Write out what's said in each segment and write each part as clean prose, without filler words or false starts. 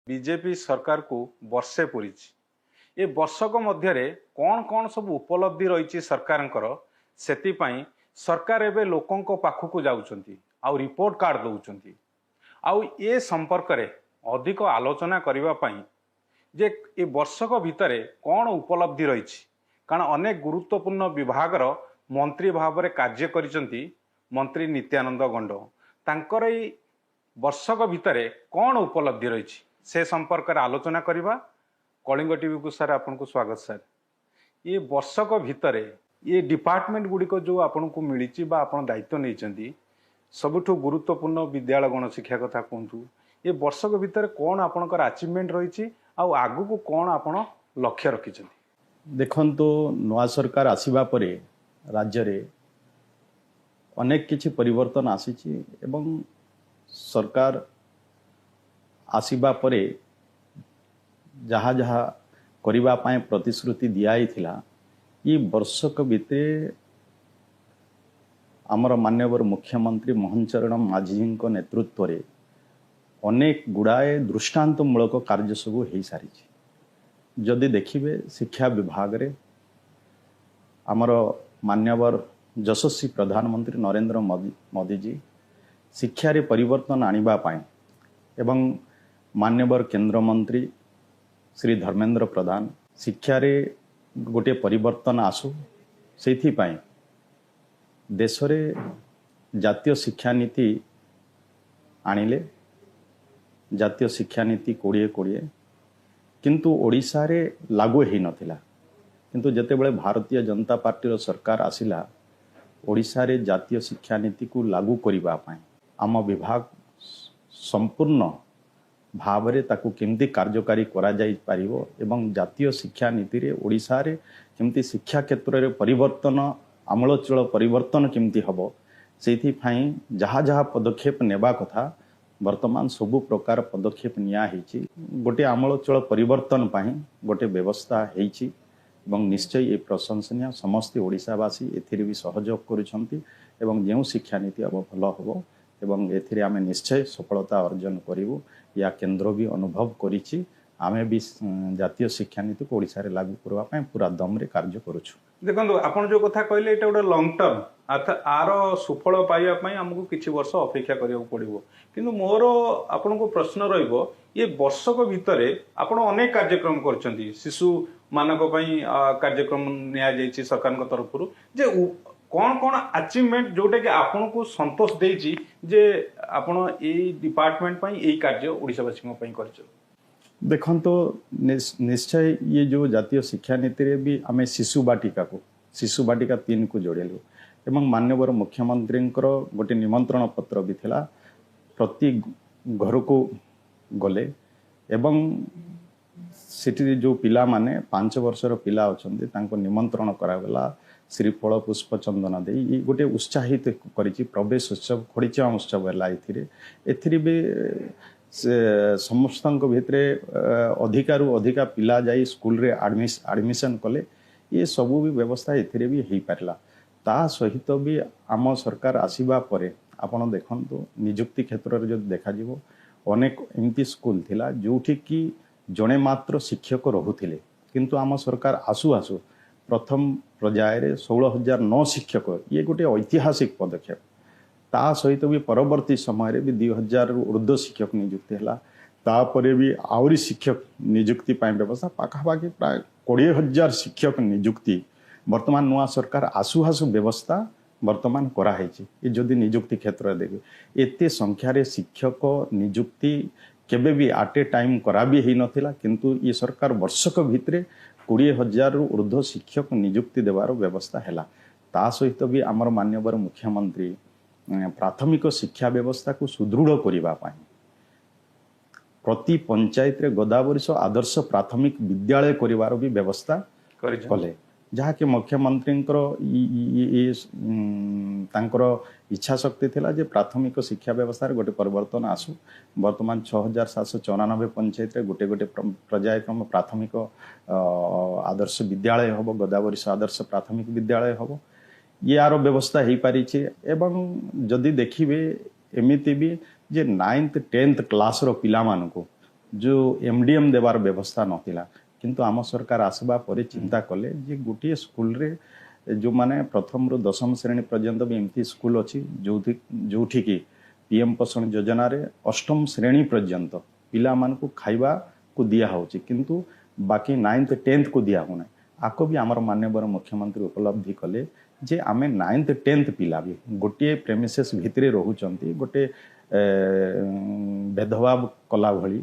BJP सरकार को वर्षे पूरी ए वर्षक मध्य कौन कौन सब उपलब्धि रही सरकार सरकार एवं लोकों पाखक जाऊँगी आउ रिपोर्ट कार्ड दौरान आउ ए संपर्क में अधिक आलोचना करने जे ए वर्षक भितर कौन उपलब्धि रही कारण अनेक गुरुत्वपूर्ण विभाग मंत्री भाव में कार्य करिसेंती मंत्री नित्यानंद गंड तांकर ए वर्षक भितर कौन उपलब्धि रही से संपर्क में आलोचना करवा। कलिंग टीवी को सर आपन को स्वागत सर। ये वर्षक भितर ये डिपार्टमेंट गुड़िक जो आपन को मिली बा आपन दायित्व नहीं सबुठ गुरुत्वपूर्ण विद्यालय गण शिक्षा कथा कहतु ये वर्षक भितर कौन आपनकर अचीवमेंट रही आगु को कौन आपन लक्ष्य रखी देखो तो नवा सरकार आसीबा परे राज्य रे अनेक किछि परिवर्तन आसीछि एवं सरकार आसीबा परे जहा जहा करिबा पाए प्रतिश्रुति दियाई थिला ये वर्षक भितर आमर मान्यवर मुख्यमंत्री मोहन चरण माझी नेतृत्व रे अनेक गुड़ाए दृष्टांतमूलक कार्य सबू हो सारी। जदि देखिए शिक्षा विभाग रे आमर मान्यवर यशस्वी प्रधानमंत्री नरेंद्र मोदी जी शिक्षा रे परिवर्तन आनिबा पाए एवं मान्यवर केंद्र मंत्री श्री धर्मेंद्र प्रधान शिक्षा रे गोटे परिवर्तन आसु से देश रे जातीय शिक्षा नीति आनिले जातीय शिक्षा नीति 2020 किंतु ओडिशा रे लागू ही नथिला किंतु जेतेबेले भारतीय जनता पार्टी सरकार आसिला ओडिशा रे जातीय शिक्षा नीति को लागू करिबा पाए आम विभाग संपूर्ण भाव रे ताकू केमती कार्यकारी करा जाई पारिबो एवं जातीय शिक्षा नीति रे ओडिशा रे केमती शिक्षा क्षेत्र रे परिवर्तन आमूलचूल परिवर्तन केमती हबो सेथि फाई जहा जहा पदक्षेप नेबा कथा वर्तमान सबु प्रकार पदक्षेप निया हेछि गोटे आमूलचूल परिवर्तन पाई गोटे व्यवस्था हेछि एवं निश्चय ये प्रशंसनीय समस्त ओडिशावासी एथिरे भी सहयोग करुछंती एवं जेउ शिक्षा नीति अब भल हबो एवं एथिरे आमे निश्चय सफलता अर्जन करिवु या केंद्र भी अनुभव करिछि आमे भी जातीय शिक्षा नीति को ओडिशा रे लागू करबा पय पूरा दम रे कार्य करूछु। देखो आपन जो कथा कहले एटा गोटे लॉन्ग टर्म अर्थात आर सुफल पाइबा पय हमकु किछि वर्ष अपेक्षा करियो पड़िबो किंतु मोर आपन को प्रश्न रहइबो ये वर्षक भितरे आपण अनेक कार्यक्रम करछंती शिशु मानक पय कार्यक्रम निया जायछि सरकार तरफ जे कौन कौन अचीवमेंट जोटा कि आपन को संतोष देछि जे आपण ए डिपार्टमेंट पय ए कार्य ओडिशावासी पय करछ। देखो तो निश्चय ये जो जातीय शिक्षा नीति रे भी आम शिशु बाटिका 3 को जोड़ेलु एवं मान्यवर मुख्यमंत्री गोटे निमंत्रण पत्र भी थिला प्रति घर को गले एवं सेठी जो पिला माने 5 वर्षर पिला अछंती तांको निमंत्रण करागला श्रीफल पुष्प चंदन दे ये गोटे उत्साहित करिछि प्रवेश उत्सव खड़ीचा उत्सव है एथिरे भी समस्त भितरे अधिकारु अधिका पिला जाई स्कूल रे एडमिशन कले ये सबू भी व्यवस्था एथिरे भी हो पारला ता सहित भी आम सरकार आसीबा परे आपण देखंतु नियुक्ति क्षेत्र रे जो देखा जिवो अनेक एमती स्कूल थिला जोठी कि जणे मात्र शिक्षक रहुथिले किंतु आम सरकार आसु आसु प्रथम पर्याय रे 16,009 शिक्षक ये गोटे ऐतिहासिक पदक्षेप ता सहित भी परवर्ती समय भी 2000 ऊर्ध्व शिक्षक नियुक्ति है तापर भी आहरी शिक्षक नियुक्ति व्यवस्था पाखापाखि प्राय 20,000 शिक्षक नियुक्ति वर्तमान नुआ सरकार आसु आसु व्यवस्था वर्तमान कराई ये जदि नियुक्ति क्षेत्र देखे एते संख्यार शिक्षक नियुक्ति केबे भी आटे टाइम करा भी ही नथिला किंतु ये सरकार वर्षक भितरे 20,000 ऊर्ध्व शिक्षक नियुक्ति देवार व्यवस्था है ता सहित भी आमर मान्यवर मुख्यमंत्री प्राथमिक शिक्षा व्यवस्था को सुदृढ़ करिबा पाई प्रति पंचायत रे गोदावरी आदर्श प्राथमिक विद्यालय करिवार भी व्यवस्था कले जहा कि मुख्यमंत्री इच्छा शक्ति थिला जे प्राथमिक शिक्षा व्यवस्था रे गोटे परिवर्तन आसु वर्तमान 6,794 पंचायत रे गोटे गोटे पर्यायक्रम प्राथमिक आदर्श विद्यालय हबो गोदावरी आदर्श प्राथमिक विद्यालय हबो ये आरो व्यवस्था हो पारी एवं जदि देखिए एमती भी जे 9th 10th क्लास रो पिला मानको जो एमडीएम देवार व्यवस्था नथिला किंतु आम सरकार आसबा परे चिंता कले जे गोटे स्कूल रे जो माने प्रथम रु दशम श्रेणी पर्यंत भी एमती स्कूल अच्छी जोठी की पीएम पोषण योजना रे अष्टम श्रेणी पर्यंत पिला मानकु खाइबा को दिया होची किंतु बाकी 9th 10th को दिया होना आको भी आमर माननीय मुख्यमंत्री उपलब्धि कले जे आमे 9th 10th पिला भी गोटे प्रेमिसेस भितरे रहुचंती गोटे भेदभाव कला भली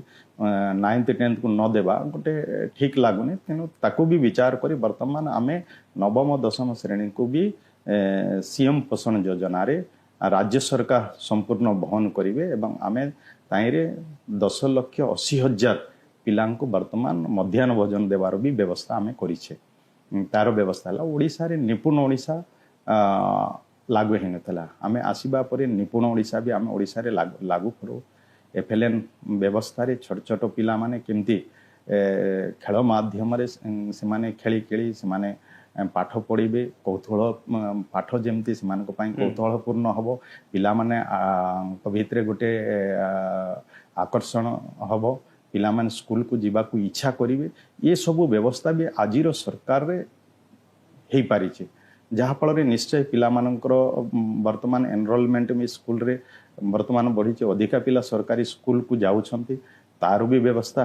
9th 10th को न देवा गोटे ठीक लागुनी तेणु ताको भी विचार करी वर्तमान आमे नवम दशम श्रेणी को भी सीएम पोषण योजना रे राज्य सरकार संपूर्ण बहन करिवे एवं आमे ताइरे 10,80,000 पिलांको वर्तमान मध्याह्न भोजन देवार भी व्यवस्था आमे करिछे तार व्यवस्था है ओडिशा रे निपुण ओडिशा लागू ही नथला आमे आसीबा परे निपुण ओडिशा भी आमे ओडिशा रे लागू करो एफएलएन व्यवस्था रे छोट छोट पिला माने केमती खेल माध्यम रे से माने खेली खेली से माने पाठ पढ़िबे कौतूहल पाठ जेमती से मानक पई कौतूहलपूर्ण हबो पिला माने भितरे गोटे आकर्षण हबो पिला माने स्कूल को जीवा को इच्छा करिवे ये सब व्यवस्था भी आजिर सरकार रे हेई पारि छै जहाँ फल निश्चय पिला मानकर वर्तमान एनरोलमेंट में स्कूल रे वर्तमान बढ़ी अधिका पिला सरकारी स्कूल को जाउछंती तार भी व्यवस्था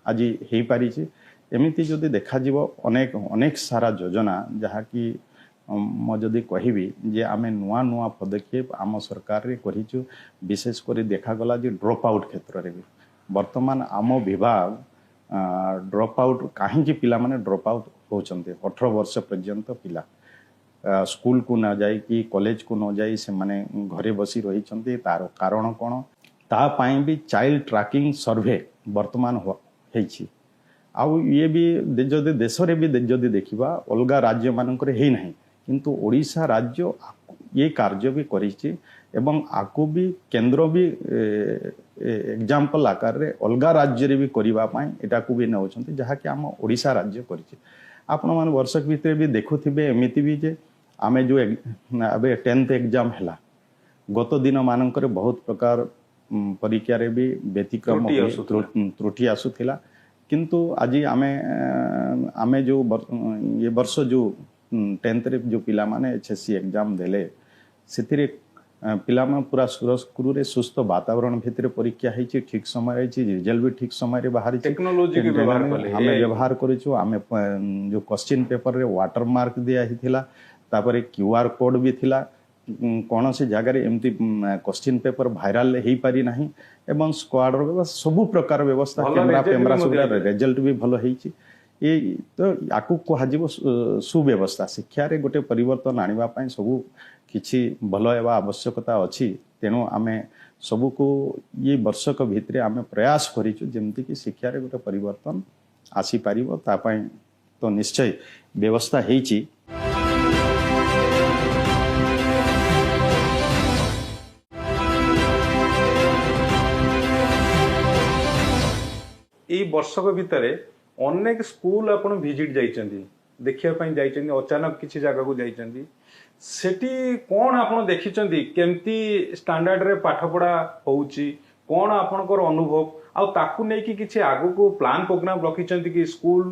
आज हेई पारि छै एमिति जदि देखा जीवो अनेक अनेक सारा योजना जहाँ कि म जदि कहबी जे आमे नुआ नुआ पदक्षेप आम सरकार रे करिछु विशेष कर देखा गला जे ड्रॉप आउट क्षेत्र रे भी वर्तमान आम विभाग ड्रॉप आउट कहीं पिला माने ड्रॉप आउट होचंते 18 वर्ष पर्यंत पिला स्कूल को न जाई कि कॉलेज को न जाई से माने घरे बसी रही चंती तार कारण कोन ता पाई भी चाइल्ड ट्रैकिंग सर्वे वर्तमान होईछि आउ ये भी जदि देश रे भी जदि देखिबा अलगा राज्य मानक रे हे नहीं किंतु ओडिशा राज्य ये कार्य भी करिछि एवं आकु भी केंद्र भी एग्जांपल आकार रे अलगा राज्य रे भी करिबा पाई एटा को भी नउछंती जहा कि हम ओडिशा राज्य करिछि आपण मान वर्षक भीतर भी देखुथिबे एमिति भी जे आमे जो अबे 10th एग्जाम हैला गत दिन मानक रे बहुत प्रकार परीक्षा रे भी व्यतिक्रम त्रुटि आसुथिला किंतु आज आमे जो ये वर्ष जो 10th रे जो पिला माने एचएससी एग्जाम देले सेतिरे पिला मान पूरा सुरक्षित रे सुस्थ वातावरण भितर परीक्षा हेछि ठीक समय हेछि रिजल्ट भी ठीक समय रे बाहर टेक्नोलॉजी के व्यवहार कले हमें व्यवहार करिछु हमें जो क्वेश्चन पेपर रे वाटर मार्क दिया हिथिला तापरे क्यूआर कोड भी थिला कौन से जगह एमती क्वेश्चन पेपर भाइराल हेई पारि नाही एवं स्क्वाड रो सब प्रकार व्यवस्था कैमरा सब रिजल्ट भी भलो हेछि ये तो आकु कहाजिबो सुव्यवस्था शिक्षा रे गोटे परिवर्तन आनिबा पई सब किछि भलो एवा आवश्यकता अछि तेणु आमे सबको ये वर्षक भितरे आमे प्रयास करिछु जेमति कि शिक्षा रे गोटे परिवर्तन आसी पारिबो ता पई तो निश्चय व्यवस्था हेछि এই ବର୍ଷକ ଭିତରେ ଅନେକ ସ୍କୁଲ ଆପଣ ଭିଜିଟ୍ ଯାଇଛନ୍ତି ଦେଖିବା ପାଇଁ ଯାଇଛନ୍ତି ଅଚାନକ କିଛି ଜାଗାକୁ ଯାଇଛନ୍ତି ସେଠି କ'ଣ ଆପଣ ଦେଖିଛନ୍ତି କେମିତି ଷ୍ଟାଣ୍ଡାର୍ଡରେ ପାଠପଢ଼ା ହେଉଛି କ'ଣ ଆପଣଙ୍କର ଅନୁଭବ ଆଉ ତାକୁ ନେଇକି କିଛି ଆଗକୁ ପ୍ଲାନ୍ ପ୍ରୋଗ୍ରାମ ରଖିଛନ୍ତି କି ସ୍କୁଲ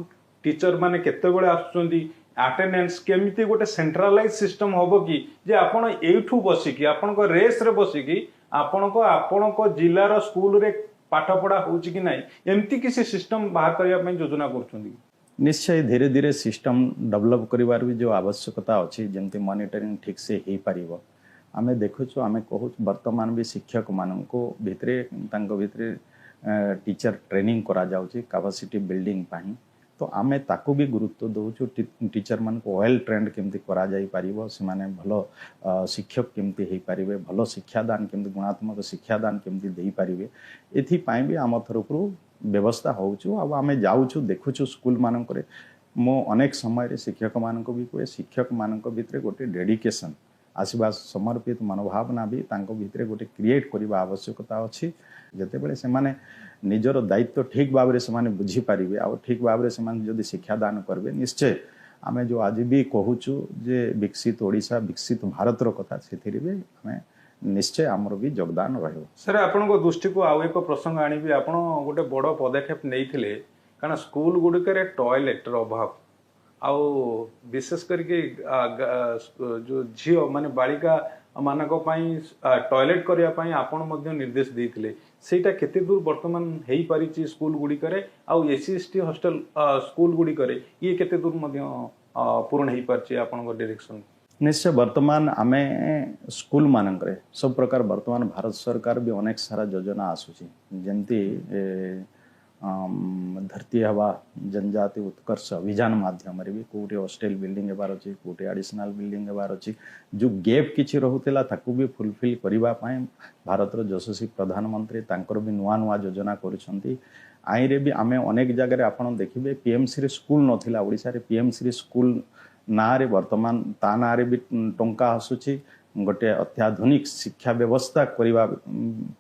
ଟିଚର ମାନେ କେତେବେଳେ ଆସୁଛନ୍ତି ଆଟେଣ୍ଡାନ୍ସ କେମିତି ଗୋଟେ ସେଣ୍ଟ୍ରାଲାଇଜ ସିଷ୍ଟମ ହବ କି ଯେ ଆପଣ ଏଇଠୁ ବସିକି ଆପଣଙ୍କ ରେସ୍ରେ ବସିକି ଆପଣଙ୍କ ଜିଲ୍ଲାର ସ୍କୁଲରେ पाठ पढ़ा होची कि नहीं एमती किसी सिस्टम बाहर करया ପାଇଁ योजना करछुंदी निश्चय धीरे धीरे सिस्टम डेवलप करिवार भी जो आवश्यकता अछि जेमती मॉनिटरिंग ठीक से हेई पारिबो आमे देखुछु आमे कहू वर्तमान भी शिक्षक मानको भितरे तांको भितरे टीचर ट्रेनिंग करा जाउची कैपेसिटी बिल्डिंग पाही तो आमे ताको भी गुरुत्व दउछु टीचर मान को वेल ट्रेंड केमती करा जाई पारिबो से माने भलो शिक्षक केमती हेई पारिबे भलो शिक्षादान केमती गुणात्मक शिक्षादान केमती देई पारिबे एथि पाई भी आम तरफरु व्यवस्था होउछु अब आमे जाउछु देखुछु स्कूल मानकरे मो अनेक समय रे शिक्षक मानको भी कोए शिक्षक मानको भितरे गोटे डेडिकेशन आसीबा समर्पित मनोभावना भी तांको भितरे गोटे क्रिएट करिबा आवश्यकता अछि जते बेले से माने निजर दायित्व ठीक भाव से माने बुझी पारिबे आ ठीक भाव से माने जदि शिक्षा दान करबे निश्चय आमे जो आज भी कहूछु जे विकसित ओडिशा विकसित भारत रो कथा सेथिरे भी आमे निश्चय आमर भी योगदान रहिबो। सर आपनको दृष्टि को आउ एक प्रसंग आनिबि आपण गोटे बड़ पदक्षेप नैथिले कारण स्कूल गुड़िकर टॉयलेट अभाव आउ विशेष करके जो झील माने बालिका मानक टॉयलेट करने पाई आपण मध्य निर्देश देइथिले सेटा केते दूर वर्तमान हेई पारिछि स्कूल गुड़िकर आउ एससी एसटी हॉस्टल स्कूल गुड़िकर ये केते दूर मध्य पूर्ण हेई पारिछि आपनको डायरेक्शन। निश्चय वर्तमान आमे स्कूल मानकरे सब प्रकार वर्तमान भारत सरकार भी अनेक सारा योजना आसुची जेमती धरती हवा जनजाति उत्कर्ष अभियान माध्यम भी कोटे हॉस्टेल बिल्डिंग हेबार अछि कोटे एडिशनल बिल्डिंग हेबार अछि जो गैप किछि रहुतिला ताकू भी फुलफिल करिबा पाए भारतर यशस्वी प्रधानमंत्री तांकर भी नुआ नुआ योजना करूछंती आईरे भी आमे अनेक जगह आपण देखिबे पीएमसी रे स्कूल नथिला ओडिसा रे पीएमसी रे स्कूल ना रे वर्तमान ता ना रे भी टंका आसुची गोटे अत्याधुनिक शिक्षा व्यवस्था करिबा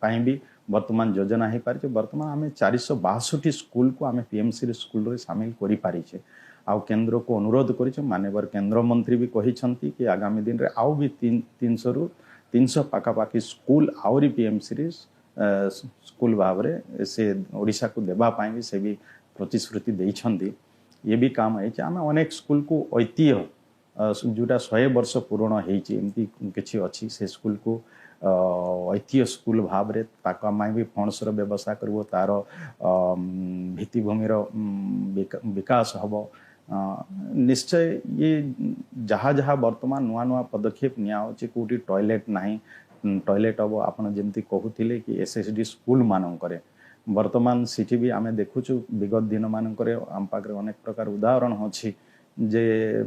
पाए भी वर्तमान योजना हो पारे वर्तमान आम 462 स्कूल को आम पीएमसी रे स्कूल रे शामिल करि पारिछे आउ केंद्र को अनुरोध करिछे माननीय केंद्र मंत्री भी कहिछंती कि आगामी दिन रे आउ भी 300 रु 300 पाखापाखि स्कूल आउरी पीएमसी रे स्कूल भाव रे से ओडिशा को देबा पाए भी से भी प्रतिश्रुति देइछंती ये भी काम है आम अनेक स्कूल को ऐतिह्य जोटा 100 वर्ष पूर्ण होती एमती किसी अच्छी से स्कूल को ऐतिह्य स्कूल भाव रे ताकमा भी फंड्स रो व्यवस्था करबो तार भित्तिभूमिर विकास हबो निश्चय ये जहाँ जहाँ वर्तमान नुआ नुआ पदक्षेप निया होची कोटी टॉयलेट नाही टॉयलेट हबो आपण जेमती कहूथिले कि एसएसडी स्कूल मानकरे वर्तमान सिटी भी आमे देखुछु विगत दिन मानकरे आम पाखरे अनेक प्रकार उदाहरण अछि जे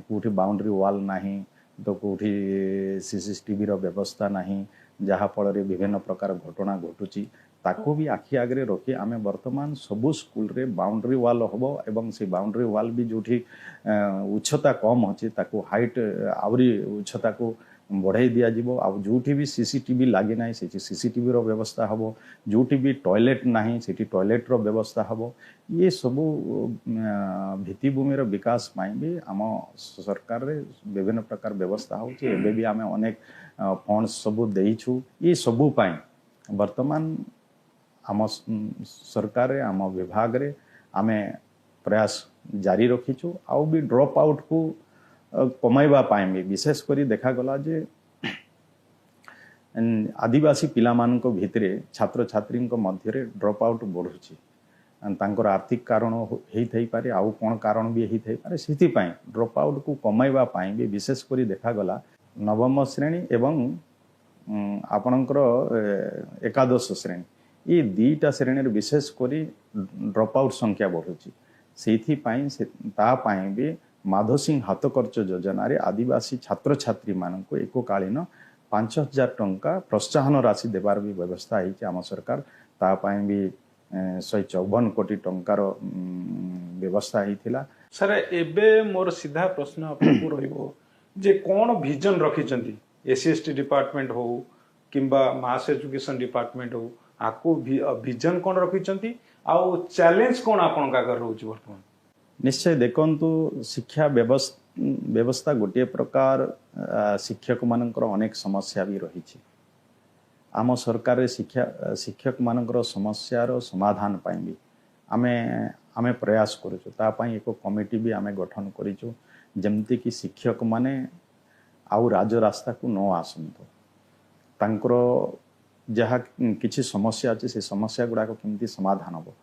कोठी बाउंड्री वॉल नाही तो कोठी सीसीटीवी रो व्यवस्था नाही जहाँ फल विभिन्न प्रकार घटना घटुची ताको भी आखि आगे रखी आमे वर्तमान सबु स्कूल रे बाउंड्री वॉल हबो एवं से बाउंड्री वॉल भी जोठी उच्चता कम अछि ताको हाइट आवरी उच्चता को बढ़ाई दिया जिवो आ जोठी भी सीसीटीवी लागे नाही से सीसीटीवी रो व्यवस्था हबो जोठी भी टॉयलेट नाही सेठी टॉयलेट रो व्यवस्था हबो ये सबु भित्तिभूमि रो विकास पाई भी आम सरकार रे विभिन्न प्रकार व्यवस्था होची एबे भी आमे अनेक फंड सबु देइछु ये सबु पाई वर्तमान आम सरकार रे आम विभाग रे आमे प्रयास जारी रखीछु आ भी ड्रॉप आउट को कमाइबा पाए भी विशेष करी देखा गला जे आदिवासी पिला मानक भितरे छात्र छात्री मध्य ड्रॉप आउट बढ़ुची तांकर आर्थिक कारण हेई थई पारे आउ कोन कारण भी हेई थई पारे सेति पाए ड्रॉप आउट को कमाइबा पाए भी विशेष करी देखा गला नवम श्रेणी एवं आपणकर एकादश श्रेणी ये दुईटा श्रेणी विशेष करी ड्रॉप आउट संख्या बढ़ुची सेति पाए ता पाए भी माधव सिंह हाथखर्च योजना रे आदिवासी छात्र छात्री मानक एककालीन 5000 टंका प्रोत्साहन राशि देवार भी व्यवस्था है आम सरकार ता पाए भी 154 कोटी टंकार व्यवस्था होता। सर एबे मोर सीधा प्रश्न आपको रहिबो जे कोन विजन रखिचंती एससीएसटी डिपार्टमेंट हो किंबा मास एजुकेशन डिपार्टमेंट हो आको विजन कोन रखिचंती आउ चैलेंज कोन आपन का कर रहउची वर्तमान। निश्चय देखंतु शिक्षा व्यवस्था गोटे प्रकार शिक्षक मानकर अनेक समस्या भी रही आम सरकार शिक्षक मानकर समस्यार समाधान पाई भी आमे प्रयास करूँ तापाई एक कमिटी भी आमे गठन करूँ जमती कि शिक्षक माने आउ राजरास्ता को न आसतु तांकर जहाँ किसी समस्या अच्छे से समस्या गुड़ाक केमती समाधान हम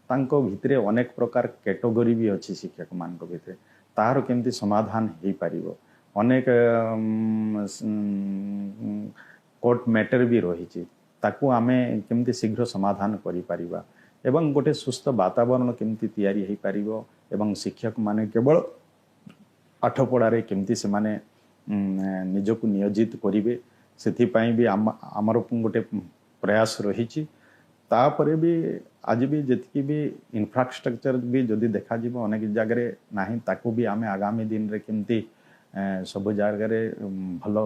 तांको भितरे अनेक प्रकार कैटेगरी भी अच्छी शिक्षक मान भितरे तार केमती समाधान हो पारिबो अनेक कोर्ट मैटर भी रही ताकू आमे केमती शीघ्र समाधान करि परिबा एवं गोटे सुस्थ वातावरण केमती तैयारी हो पारिबो एवं शिक्षक माने केवल पाठपढ़ारे केमती से माने निजको नियोजित करिवे सेथिपाई भी आमर गोटे प्रयास रही तापरे भी आज भी जी भी इंफ्रास्ट्रक्चर भी जदि देखा जीवो अनेक जगह नाही ताकू भी आमे आगामी दिन रे केमती सब जगह भल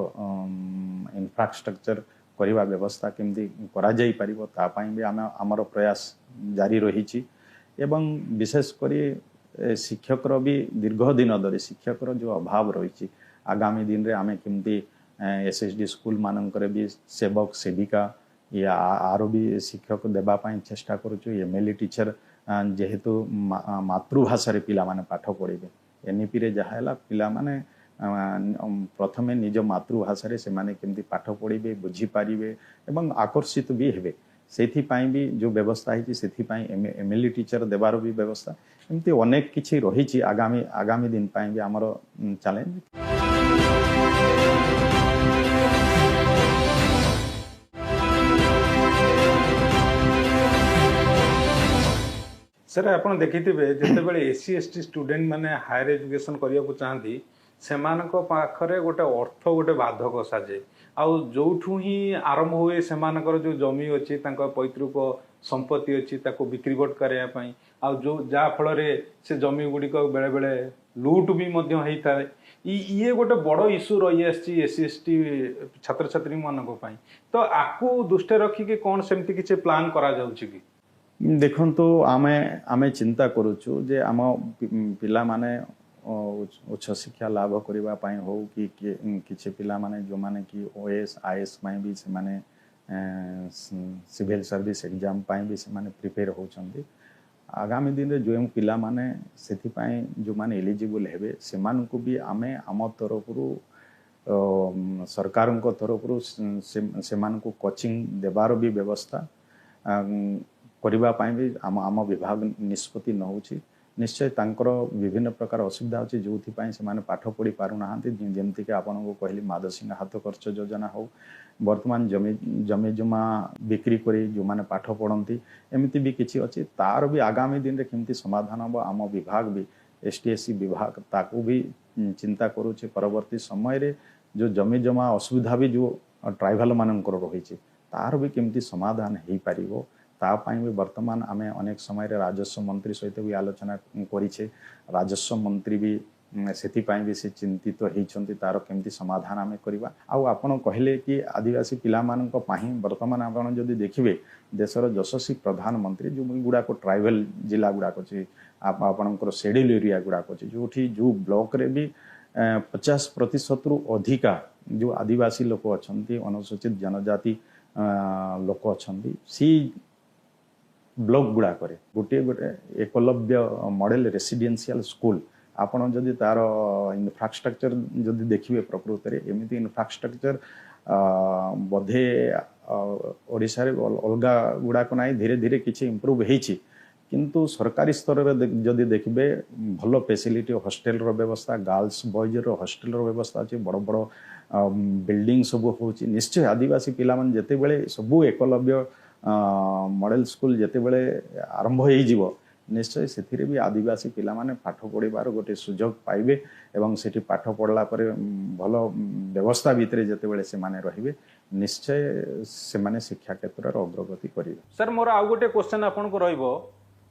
इंफ्रास्ट्रक्चर करवा व्यवस्था केमती करा जाई परिबो तापाई भी आमे आमर प्रयास जारी रही एवं विशेष करी शिक्षक भी दीर्घ दिन धरी शिक्षक जो अभाव रही आगामी दिन रे आमे केमती एसएसडी स्कूल मानकर भी सेवक सेविका या आर भी शिक्षक देवाई चेष्टा करुचु एमएलए टीचर जेहेतु मातृभाषा पिला माने पाठ पढ़े एनईपी रे जहाँ है पिला माने प्रथमे निज मातृभाषा से माने केमती पाठ पढ़े बुझीपारे एवं आकर्षित भी हेबे से भी जो व्यवस्था है एमएलए टीचर देवार भी व्यवस्था एमती अनेक किछि रही आगामी आगामी दिन पाई भी आमर चैलेंज। सर आप देखिथिबे जेतेबेले एससी एसटी स्टूडेंट माने हायर एजुकेशन करिया को चाहती सेमानक पाखरे गोटे अर्थ गोटे बाधक साजे आउ जोठू ही आरंभ हुए सेमानकर जो जमी अच्छी पैतृक संपत्ति अच्छी ताको बिक्रीबट करने पाई आउ जो जा फल से जमी गुड़िक बेले बेले लुट भी मध्य होता है ये गोटे बड़ इश्यू रही आसी एससी एसटी छात्र छात्री मानक पई तो आकु दृष्टि रखिक कौन सेमती किछि प्लान करा जाउछि कि देखो तो आमे चिंता करुचु जे आम पिला माने उच्च शिक्षा लाभ करने हो कि किछि पिला माने जो माने कि ओएस आईएएस में भी से माने सिविल सर्विस एग्जाम भी से माने प्रिपेयर होचंदी आगामी दिन रे जो पिला माने सेथि पाई जो माने एलिजिबल हेबे से मान को भी आमे आम तरफ सरकार तरफ से मान को कोचिंग देवार भी व्यवस्था करने भी आम विभाग निष्पत्ति नौची निश्चय तांकर विभिन्न प्रकार असुविधा अच्छी जो से पाठ पढ़ी पारना जमीक आपन को कहली माधसिंह हाथ खर्च योजना हो वर्तमान जमी जमा बिक्री करी जो माने पाठ पढ़ती एमती भी किसी अच्छी तार भी आगामी दिन में केमती समाधान हम आम विभाग भी एसटीएससी विभाग ताकू भी चिंता करुचे परवर्ती समय रे जो जमी जमा असुविधा भी जो ट्राइबल मानकर रही तार भी केमती समाधान हो पार तापाई भी वर्तमान आमे अनेक समय रे राजस्व मंत्री सहित भी आलोचना करिछे राजस्व मंत्री भी सेथिपाई भी से चिंतित होइछन्ति तार केमती समाधान आमे करबा आउ आपण कहले कि आदिवासी पिला मानक पाही वर्तमान आपण जदि देखिबे देशर यशस्वी प्रधानमंत्री जो गुड़ाक ट्राइबल जिला गुड़ाक अछि आपणकर शेड्यूल एरिया गुड़ाक अछि जोठी जो ब्लॉक रे भी 50% रु अधिका जो आदिवासी लोक अछन्ति अनुसूचित जनजाति लोक अछन्ति सी ब्लॉक गुड़ाक गोटे गोटे एकलव्य मॉडल रेसिडेंशियल स्कूल आपन जदि तार इंफ्रास्ट्रक्चर जदि देखिए प्रकृत में एमती इंफ्रास्ट्रक्चर बोधे ओडिशा रे अलगा गुड़ाक ना धीरे धीरे किसी इम्प्रूव होती किंतु सरकारी स्तर में जदि देखिए भल फैसिलिटी हॉस्टेल व्यवस्था गर्ल्स बॉयज हॉस्टेल व्यवस्था अच्छी बड़ बड़ बिल्डिंग सब हो निश्चय आदिवासी पिला माने जेते बेले सबू एकलव्य मॉडल स्कूल जेते बेले आरंभ हो निश्चय से भी आदिवासी पिला माने पाठ पढ़ार गोटे सुजोग पाइबे एवं सेठी पाठ पढ़ला परे भल व्यवस्था भितर जेते बेले से माने रहिबे निश्चय से माने शिक्षा क्षेत्र रो अग्रगति करिवे। सर मोर आ गोटे क्वेश्चन आपन को रहइबो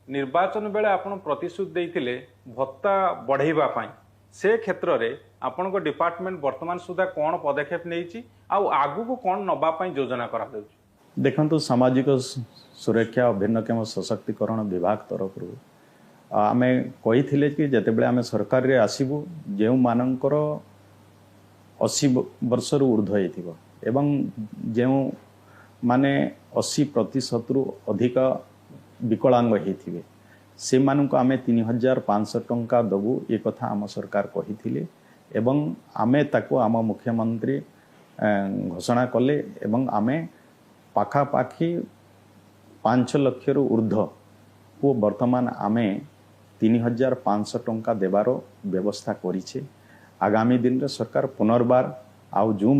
निर्वाचन बेले आपन प्रतिश्रुति देइथिले भत्ता बढ़ाइबा पाई से क्षेत्र रे आपन को डिपार्टमेंट वर्तमान सुधा कोन पदक्षेप नेइची आ आगु को कोन नबा पाई योजना करा जाउची देखो सामाजिक सुरक्षा और भिन्नक्षम सशक्तिकरण विभाग तरफ आमे कही कि जितेबाला आम सरकार रे आसबू जो मानकर 80 वर्ष रु ऊर्ध्व एवं जो माने 80% रु अधिक विकलांग होते से मानक आमे 3500 टंका दबू ये कथा आम सरकार कही एवं आमे ताको आम मुख्यमंत्री घोषणा कले एवं आमे पाखापाखि 5 लाख रु ऊर्ध्व को वर्तमान आमे 3500 टंका देवार व्यवस्था करिछे आगामी दिन रे सरकार पुनर्बार आउ जो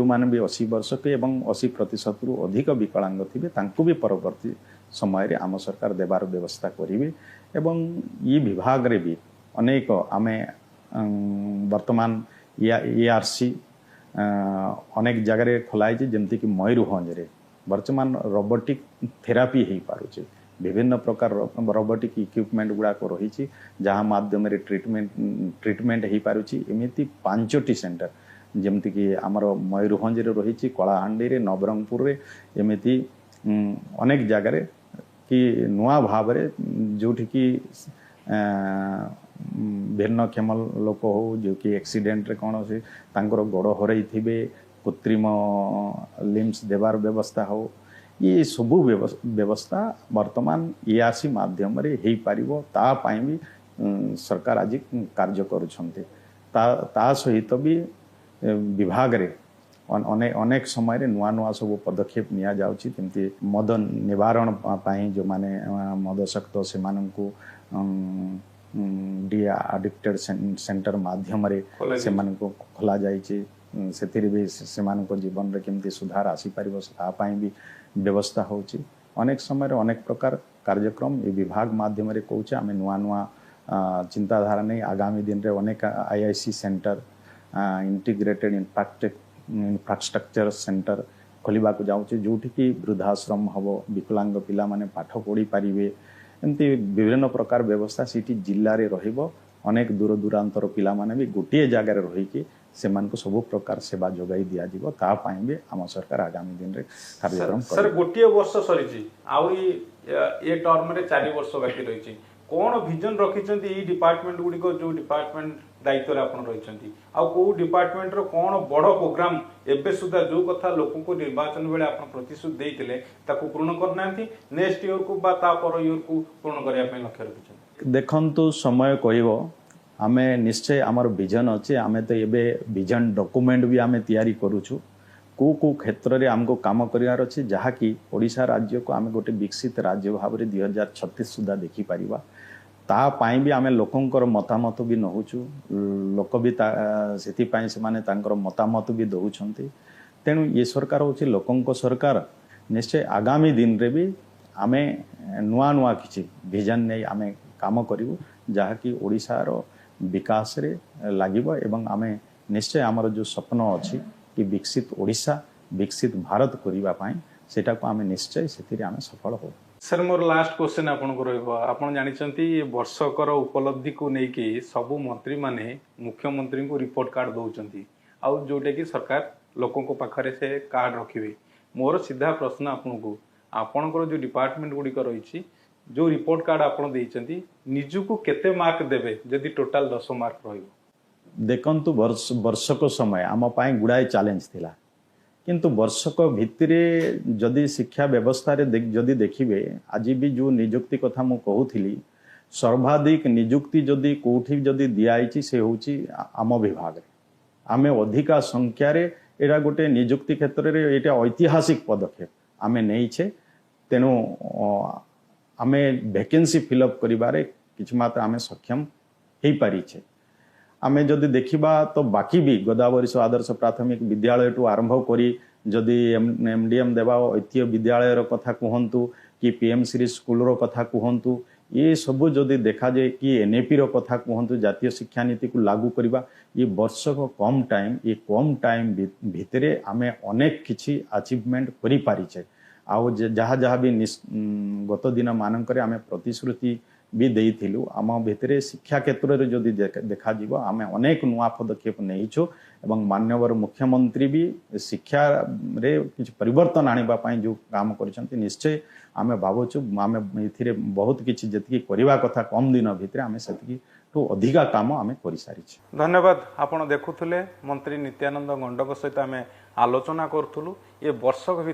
मान भी 80 वर्ष के एवं 80% रु अधिक विकलांग थिबे तांको भी परवर्ती समय रे आम सरकार देवार व्यवस्था करिवे एवं ये विभाग रे भी अनेक आमे वर्तमान एआरसी अनेक जगह खोलाई जमती कि मयूरभंज रे वर्तमान रोबोटिक थेरापी हो पारुचे विभिन्न प्रकार रोबोटिक इक्विपमेंट गुड़ाक रही जहाँ माध्यम ट्रीटमेंट हो पारुची एमती 5टी सेंटर जमती कि आमर मयूरभंज रे रही कलाहांडी रे नवरंगपुर रे एमती अनेक जगह कि नुआ भाव रे जोठी कि ଭିନ୍ନକ୍ଷମ ଲୋକ ହଉ ଯେ କି ଆକ୍ସିଡେଣ୍ଟରେ କୌଣସି ତାଙ୍କର ଗୋଡ଼ ହରେଇଥିବେ କୃତ୍ରିମ ଲିମ୍ସ ଦେବାର ବ୍ୟବସ୍ଥା ହଉ ये सबू व्यवस्था वर्तमान ईआरसी माध्यम ହେଇପାରିବ ତା ପାଇଁ ବି सरकार आज कार्य करुछन्ते ता सहित भी विभाग रे अनेक समय नुआ नुआ सब पदक्षेप निया जाउची तमती मद निवारण पाई जो माने मदसक्त से माननकु डी एडिक्टेड सेंटर माध्यम रे से माननकु खोला जाइची सेथिरे भी से मानको जीवन रे केमती सुधार आसी परिबो ता पाई भी व्यवस्था होची अनेक समय अनेक प्रकार कार्यक्रम ये विभाग माध्यम रे कहूचे आमे नुआ नुआ चिंताधारा नहीं आगामी दिन रे अनेक IIC centre integrated infrastructure centre खोलिबा को जाउचे जोठी की वृद्धाश्रम हबो विकलांग पिला माने पाठ पढ़ी पारिबे एमती विभिन्न प्रकार व्यवस्था सिटी जिल्ला रे रहिबो अनेक दूर दूरांतर पिला माने भी गोटे जगह रे रही कि सेमान को सब प्रकार सेवा जोगाई दिया जीवो ता पाई भी आम सरकार आगामी दिन रे कार्यक्रम सर गोटे वर्ष सरीची आउरी ए टर्म रे 4 वर्ष बाकी रहिची कोन विजन रखिचंती ई डिपार्टमेंट गुडी को जो डिपार्टमेंट दायित्व रे आपण रहिचंती आ को डिपार्टमेंट रो कोन बड़ प्रोग्राम एबे सुधा जो कथा लोक को निर्वाचन बेले आपण प्रतिशुद्ध देइतिले ताको पूर्ण करनांती नेक्स्ट ईयर को बा ता पर ईयर को पूर्ण करिया पे लक्ष्य रखिचंती देखंतु समय कहबो आमे निश्चय आमर विजन अच्छे आमे तो ये विजन डॉक्यूमेंट भी आमे तैयारी करूछु को क्षेत्र रे हमको काम करियार अछि जहा कि ओडिशा राज्य को आमे गोटे विकसित राज्य भाव रे 2036 सुधा देखि परिबा ता पाई भी आमे लोकंकर मतामत भी नहुछु लोक भी सेति पाई से माने तांकर मतामत भी दउछंती तेनु ये सरकार होछि लोकंक सरकार निश्चय आगामी दिन रे भी आमे नुआ नुआ किछि विजन नै आमे काम करिवु जहा कि ओडिशा रो विकास रे लागिबो एवं आमे निश्चय आमर जो स्वप्न अछि कि विकसित ओडिशा विकसित भारत करिबा पाई सेटा को आमे निश्चय सेतिरे आमे सफल हो। सर मोर लास्ट क्वेश्चन आपन को रहबो आपन जानि चंती वर्षकर उपलब्धि को नै कि सब मंत्री माने मुख्यमंत्री को रिपोर्ट कार्ड दउचंती आ जोटे कि सरकार लोकों को पाखरे से कार्ड रखिबे मोर सीधा प्रश्न आपन को आपन को जो डिपार्टमेंट गुडी को रहिछि जो रिपोर्ट कार्ड आपण देइचंती निजु को केते मार्क देबे जदि टोटल 10 मार्क रहइबो देखंतु वर्षक समय आम पाई गुडाय चैलेंज थिला किंतु वर्षक भितरे जदि शिक्षा व्यवस्था रे जदि देखिबे आज भी जो नियुक्ति कथा मु कहूथिली सर्वाधिक नियुक्ति जदि कोठी जदि दियाइछि से होछि आम विभाग रे आमे अधिका संख्या रे एरा गोटे नियुक्ति क्षेत्र रे एटा ऐतिहासिक पदक्षेप आमे नेइछे तेनु आमे वैकेंसी फिलअप करिबारे किछ मात्र आमे सक्षम हेई पारि छे आमे जदि देखिबा तो बाकी भी गोदावरी आदर्श प्राथमिक विद्यालय टू आरंभ करी जदि एमडीएम देवा ऐतिह्य विद्यालय रो कथा कहंतु कि पीएमसी स्कूल रो कथा कहंतु ये सब जदि देखा जाए कि एनएपी रो कथा कहंतु जातीय शिक्षा नीति को लागू करिबा ये वर्षक कम टाइम भितरे आमे अनेक किछि अचीवमेंट करि पारि छे आउ जहाँ जहाँ भी गत दिन मानक आम प्रतिश्रुति भी देइथिलु आम भितरे शिक्षा क्षेत्र में जदि देखा जीवो आम अनेक नुआ पदक्षेप नहींछु एवं माननीय मुख्यमंत्री भी शिक्षा रे किछ परिवर्तन आनिबा पई जो काम करछन्ति निश्चय आम भावुछु आम इथिरे बहुत किछि जति करबा कथा कम दिन भितरे आम सेति तो अधिका काम आम करि सारि छी। धन्यवाद आपण देखुथले मंत्री नित्यानंद गंडक सहित आम आलोचना करथुलु ये वर्षक